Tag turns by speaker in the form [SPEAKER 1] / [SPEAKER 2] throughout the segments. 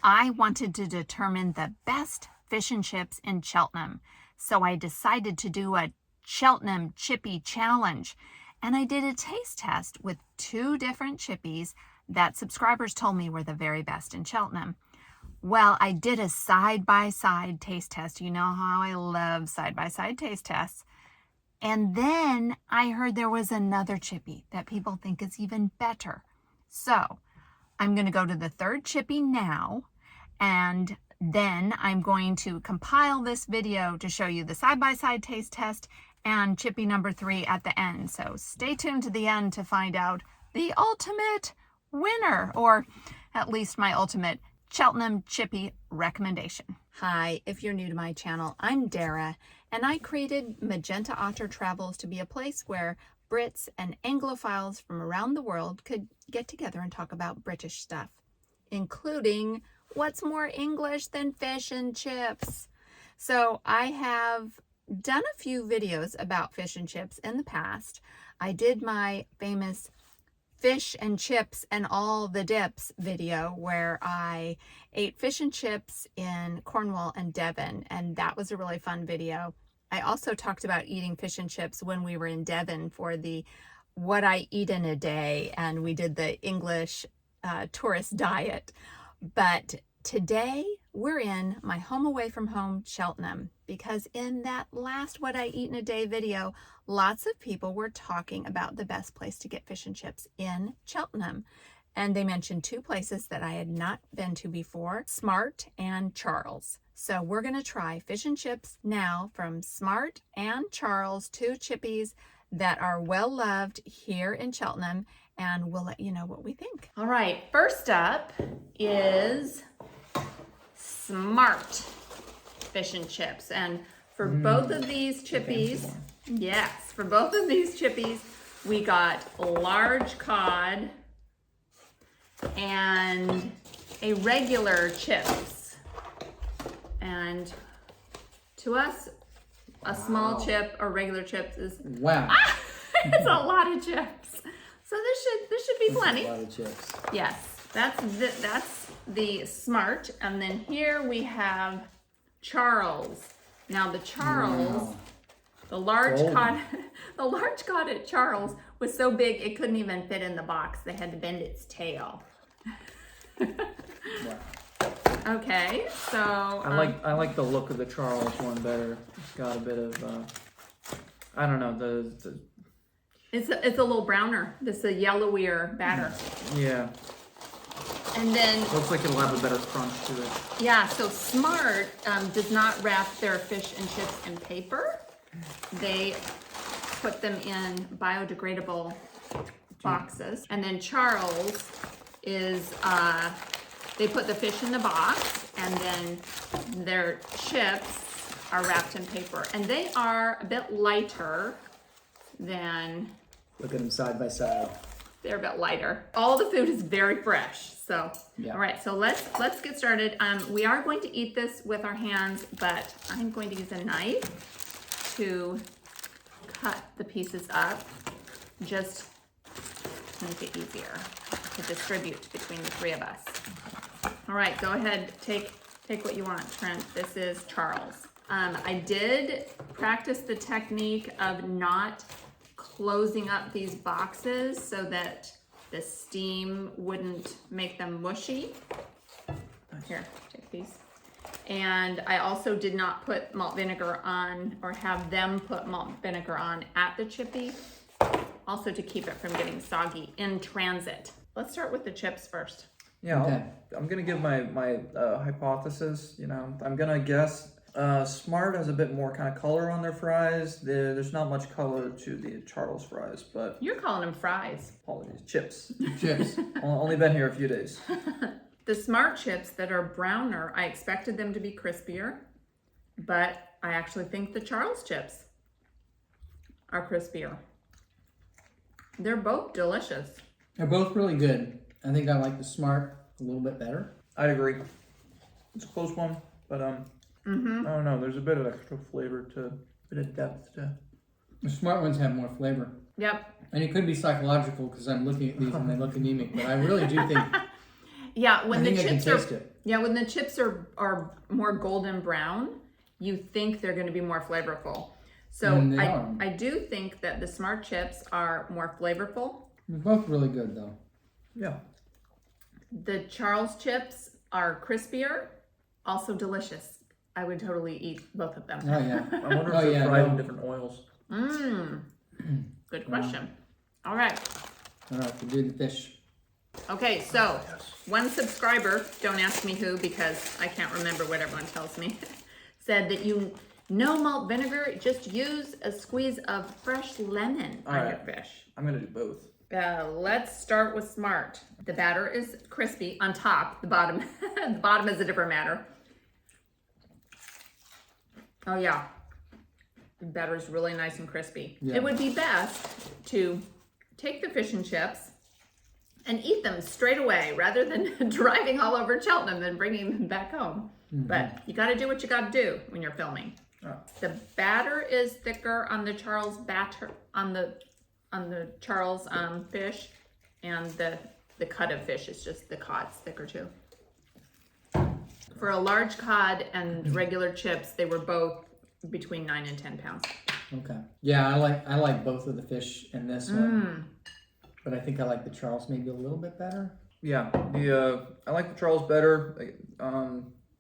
[SPEAKER 1] I wanted to determine the best fish and chips in Cheltenham, so I decided to do a Cheltenham Chippy challenge. And I did a taste test with 2 different chippies that subscribers told me were the very best in Cheltenham. Well, I did a side-by-side taste test. You know how I love side-by-side taste tests. And then I heard there was another chippy that people think is even better. So I'm going to go to the 3rd chippy now, and then I'm going to compile this video to show you the side-by-side taste test and chippy number 3 at the end. So stay tuned to the end to find out the ultimate winner, or at least my ultimate Cheltenham Chippy recommendation. Hi, if you're new to my channel, I'm Dara, and I created Magenta Otter Travels to be a place where Brits and Anglophiles from around the world could get together and talk about British stuff, including what's more English than fish and chips. So I have done a few videos about fish and chips in the past. I did my famous fish and chips and all the dips video where I ate fish and chips in Cornwall and Devon, and that was a really fun video. I also talked about eating fish and chips when we were in Devon for the What I Eat in a Day, and we did the English tourist diet. But today we're in my home away from home, Cheltenham, because in that last What I Eat in a Day video, lots of people were talking about the best place to get fish and chips in Cheltenham. And they mentioned 2 places that I had not been to before, Smart and Charles. So we're going to try fish and chips now from Smart and Charles, 2 chippies that are well loved here in Cheltenham, and we'll let you know what we think. All right, first up is Smart fish and chips. And for both of these chippies, for both of these chippies, we got large cod and a regular chips. And to us, a small chip or regular chips is it's a lot of chips. So this should be plenty.
[SPEAKER 2] A lot of chips.
[SPEAKER 1] Yes, that's the Smart, and then here we have Charles. Now the Charles, the large cod at Charles was so big it couldn't even fit in the box. They had to bend its tail. Okay, so
[SPEAKER 2] I like the look of the Charles one better. It's got a bit of I don't know, the
[SPEAKER 1] it's a little browner. This is a yellowier batter.
[SPEAKER 2] Yeah.
[SPEAKER 1] And then
[SPEAKER 2] looks like it'll have a better crunch to it.
[SPEAKER 1] Yeah, so Smart does not wrap their fish and chips in paper. They put them in biodegradable boxes. And then Charles is they put the fish in the box, and then their chips are wrapped in paper. And they are a bit lighter than...
[SPEAKER 2] Look at them side by side.
[SPEAKER 1] They're a bit lighter. All the food is very fresh. So,
[SPEAKER 2] yeah.
[SPEAKER 1] All right, so let's get started. We are going to eat this with our hands, but I'm going to use a knife to cut the pieces up, just to make it easier to distribute between the 3 of us. All right, go ahead, take what you want, Trent. This is Charles. I did practice the technique of not closing up these boxes so that the steam wouldn't make them mushy. Here, take these. And I also did not put malt vinegar on, or have them put malt vinegar on at the chippy, also to keep it from getting soggy in transit. Let's start with the chips first.
[SPEAKER 2] Yeah,
[SPEAKER 3] okay.
[SPEAKER 2] I'm gonna give my hypothesis. You know, I'm gonna guess Smart has a bit more kind of color on their fries. There's not much color to the Charles fries, but
[SPEAKER 1] You're calling them fries.
[SPEAKER 2] apologies, chips.
[SPEAKER 3] Chips.
[SPEAKER 2] Only been here a few days.
[SPEAKER 1] The Smart chips that are browner, I expected them to be crispier, but I actually think the Charles chips are crispier. They're both delicious.
[SPEAKER 3] They're both really good. I think I like the Smart a little bit better.
[SPEAKER 2] I'd agree. It's a close one, but I don't know. There's a bit of extra flavor to, a bit of depth to.
[SPEAKER 3] The Smart ones have more flavor.
[SPEAKER 1] Yep.
[SPEAKER 3] And it could be psychological because I'm looking at these and they look anemic, but I really do think
[SPEAKER 1] Yeah, when
[SPEAKER 3] I
[SPEAKER 1] the
[SPEAKER 3] think I can
[SPEAKER 1] chips are
[SPEAKER 3] taste it.
[SPEAKER 1] yeah, when the chips are more golden brown, you think they're going to be more flavorful. So
[SPEAKER 3] And they are.
[SPEAKER 1] I do think that the Smart chips are more flavorful.
[SPEAKER 3] They're both really good though.
[SPEAKER 2] Yeah.
[SPEAKER 1] The Charles chips are crispier, also delicious. I would totally eat both of them.
[SPEAKER 3] Oh yeah.
[SPEAKER 2] I wonder if
[SPEAKER 3] Oh,
[SPEAKER 2] they're
[SPEAKER 3] yeah,
[SPEAKER 2] fried
[SPEAKER 3] no.
[SPEAKER 2] in different oils.
[SPEAKER 1] Good question. All right.
[SPEAKER 3] All right, we'll do the fish.
[SPEAKER 1] Okay, so one subscriber, don't ask me who because I can't remember what everyone tells me, said that no malt vinegar, just use a squeeze of fresh lemon on your fish.
[SPEAKER 2] I'm gonna do both.
[SPEAKER 1] Let's start with Smart. The batter is crispy on top. The bottom, the bottom is a different matter. Oh yeah, the batter is really nice and crispy.
[SPEAKER 3] Yeah.
[SPEAKER 1] It would be best to take the fish and chips and eat them straight away rather than driving all over Cheltenham and bringing them back home. But you got to do what you got to do when you're filming. The batter is thicker on the Charles batter on the Charles fish, and the cut of fish is just the cod's thicker too. For a large cod and regular chips, they were both between 9 and 10 pounds.
[SPEAKER 3] Okay. Yeah, I like both of the fish in this one, but I think I like the Charles maybe a little bit better.
[SPEAKER 2] Yeah, I like the Charles better.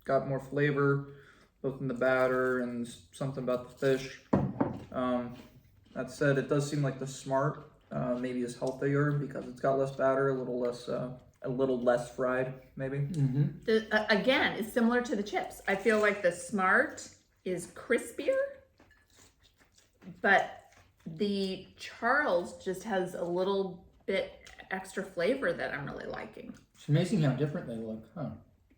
[SPEAKER 2] Got more flavor, both in the batter and something about the fish. That said, it does seem like the Smart maybe is healthier because it's got less batter, a little less fried, maybe.
[SPEAKER 1] Again, it's similar to the chips. I feel like the Smart is crispier, but the Charles just has a little bit extra flavor that I'm really liking.
[SPEAKER 3] It's amazing how different they look, huh?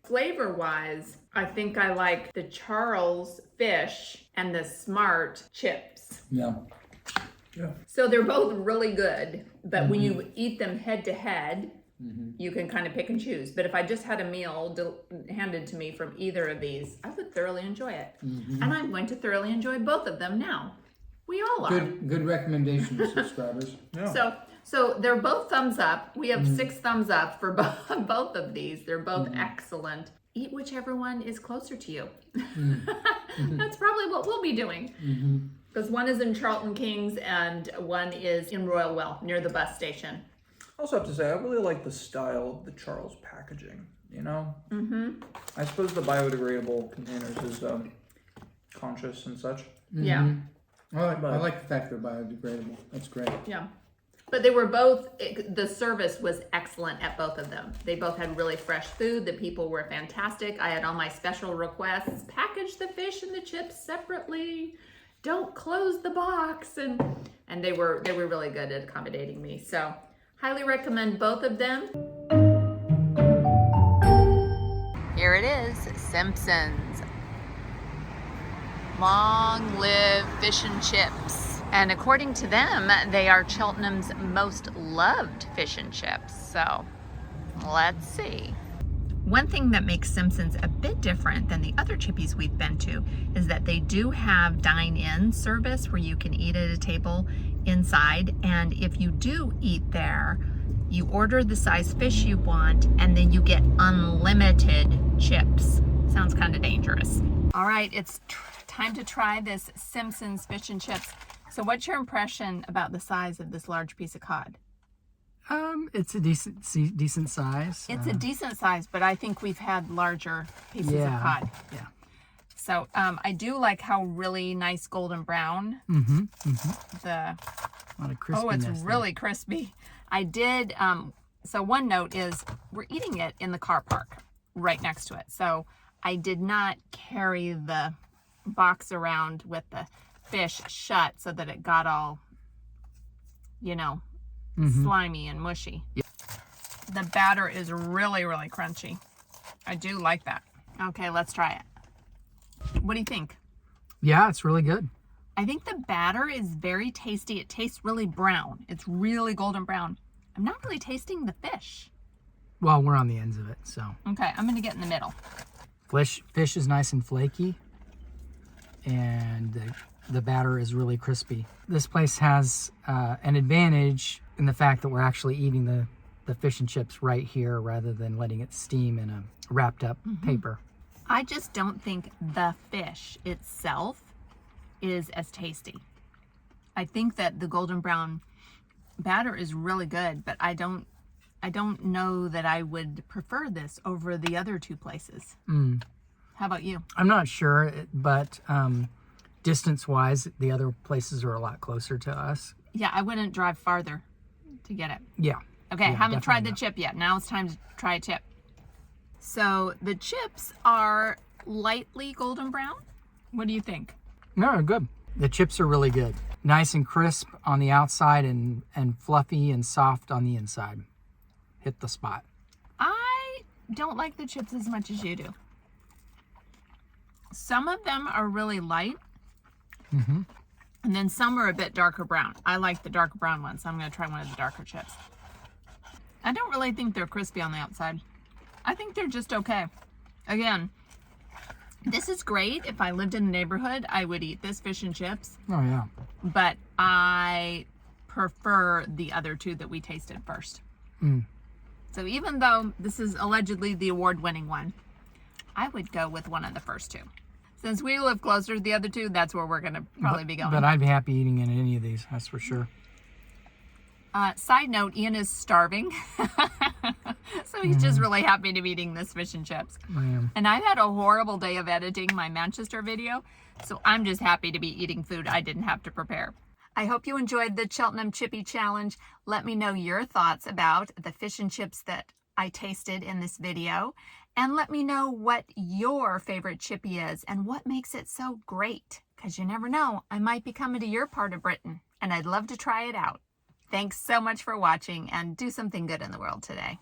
[SPEAKER 1] Flavor-wise, I think I like the Charles fish and the Smart chips.
[SPEAKER 3] Yeah.
[SPEAKER 1] So they're both really good, but when you eat them head to head, you can kind of pick and choose. But if I just had a meal handed to me from either of these, I would thoroughly enjoy it. And I'm going to thoroughly enjoy both of them now. We all are.
[SPEAKER 3] Good recommendations, subscribers.
[SPEAKER 2] Yeah.
[SPEAKER 1] So they're both thumbs up. We have 6 thumbs up for both of these. They're both excellent. Eat whichever one is closer to you. That's probably what we'll be doing. Because one is in Charlton Kings and one is in Royal Well near the bus station.
[SPEAKER 2] I also have to say, I really like the style of the Charles packaging, you know? I suppose the biodegradable containers is conscious and such.
[SPEAKER 1] Yeah.
[SPEAKER 3] I like the fact they're biodegradable. That's great.
[SPEAKER 1] Yeah. But they were both, the service was excellent at both of them. They both had really fresh food. The people were fantastic. I had all my special requests. Package the fish and the chips separately. Don't close the box. And they were really good at accommodating me. So highly recommend both of them. Here it is, Simpsons. Long live fish and chips. And according to them, they are Cheltenham's most loved fish and chips. So let's see. One thing that makes Simpsons a bit different than the other Chippies we've been to is that they do have dine-in service where you can eat at a table inside. And if you do eat there, you order the size fish you want and then you get unlimited chips. Sounds kind of dangerous. All right, it's time to try this Simpsons fish and chips. So what's your impression about the size of this large piece of cod?
[SPEAKER 4] It's a decent size.
[SPEAKER 1] It's a decent size, but I think we've had larger pieces of cod.
[SPEAKER 4] Yeah.
[SPEAKER 1] So I do like how really nice golden brown.
[SPEAKER 4] A lot of crispiness.
[SPEAKER 1] It's really crispy. I did. So one note is we're eating it in the car park right next to it. So I did not carry the box around with the fish shut so that it got all, slimy and mushy.
[SPEAKER 4] Yep.
[SPEAKER 1] The batter is really, really crunchy. I do like that. Okay, let's try it. What do you think?
[SPEAKER 4] Yeah, it's really good.
[SPEAKER 1] I think the batter is very tasty. It tastes really brown. It's really golden brown. I'm not really tasting the fish.
[SPEAKER 4] Well, we're on the ends of it, so.
[SPEAKER 1] Okay, I'm going to get in the middle.
[SPEAKER 4] Fish is nice and flaky, and the batter is really crispy. This place has an advantage in the fact that we're actually eating the fish and chips right here rather than letting it steam in a wrapped up paper.
[SPEAKER 1] I just don't think the fish itself is as tasty. I think that the golden brown batter is really good, but I don't know that I would prefer this over the other two places. How about you?
[SPEAKER 4] I'm not sure, but distance-wise, the other places are a lot closer to us.
[SPEAKER 1] Yeah, I wouldn't drive farther to get it.
[SPEAKER 4] Yeah.
[SPEAKER 1] Okay,
[SPEAKER 4] Yeah,
[SPEAKER 1] haven't tried the
[SPEAKER 4] definitely
[SPEAKER 1] chip yet. Now it's time to try a chip. So the chips are lightly golden brown. What do you think?
[SPEAKER 4] No, they're good. The chips are really good. Nice and crisp on the outside and fluffy and soft on the inside. Hit the spot.
[SPEAKER 1] I don't like the chips as much as you do. Some of them are really light. And then some are a bit darker brown. I like the darker brown ones, so I'm going to try one of the darker chips. I don't really think they're crispy on the outside. I think they're just okay. Again, this is great. If I lived in the neighborhood, I would eat this fish and chips.
[SPEAKER 4] Oh, yeah.
[SPEAKER 1] But I prefer the other two that we tasted first. So even though this is allegedly the award-winning one, I would go with one of the first two. Since we live closer to the other two, that's where we're going to probably be going.
[SPEAKER 4] But I'd be happy eating in any of these, that's for sure.
[SPEAKER 1] Side note, Ian is starving. So he's just really happy to be eating this fish and chips.
[SPEAKER 4] I am.
[SPEAKER 1] And I've had a horrible day of editing my Manchester video, so I'm just happy to be eating food I didn't have to prepare. I hope you enjoyed the Cheltenham Chippy Challenge. Let me know your thoughts about the fish and chips that I tasted in this video. And let me know what your favorite chippy is and what makes it so great. Because you never know, I might be coming to your part of Britain, and I'd love to try it out. Thanks so much for watching, and do something good in the world today.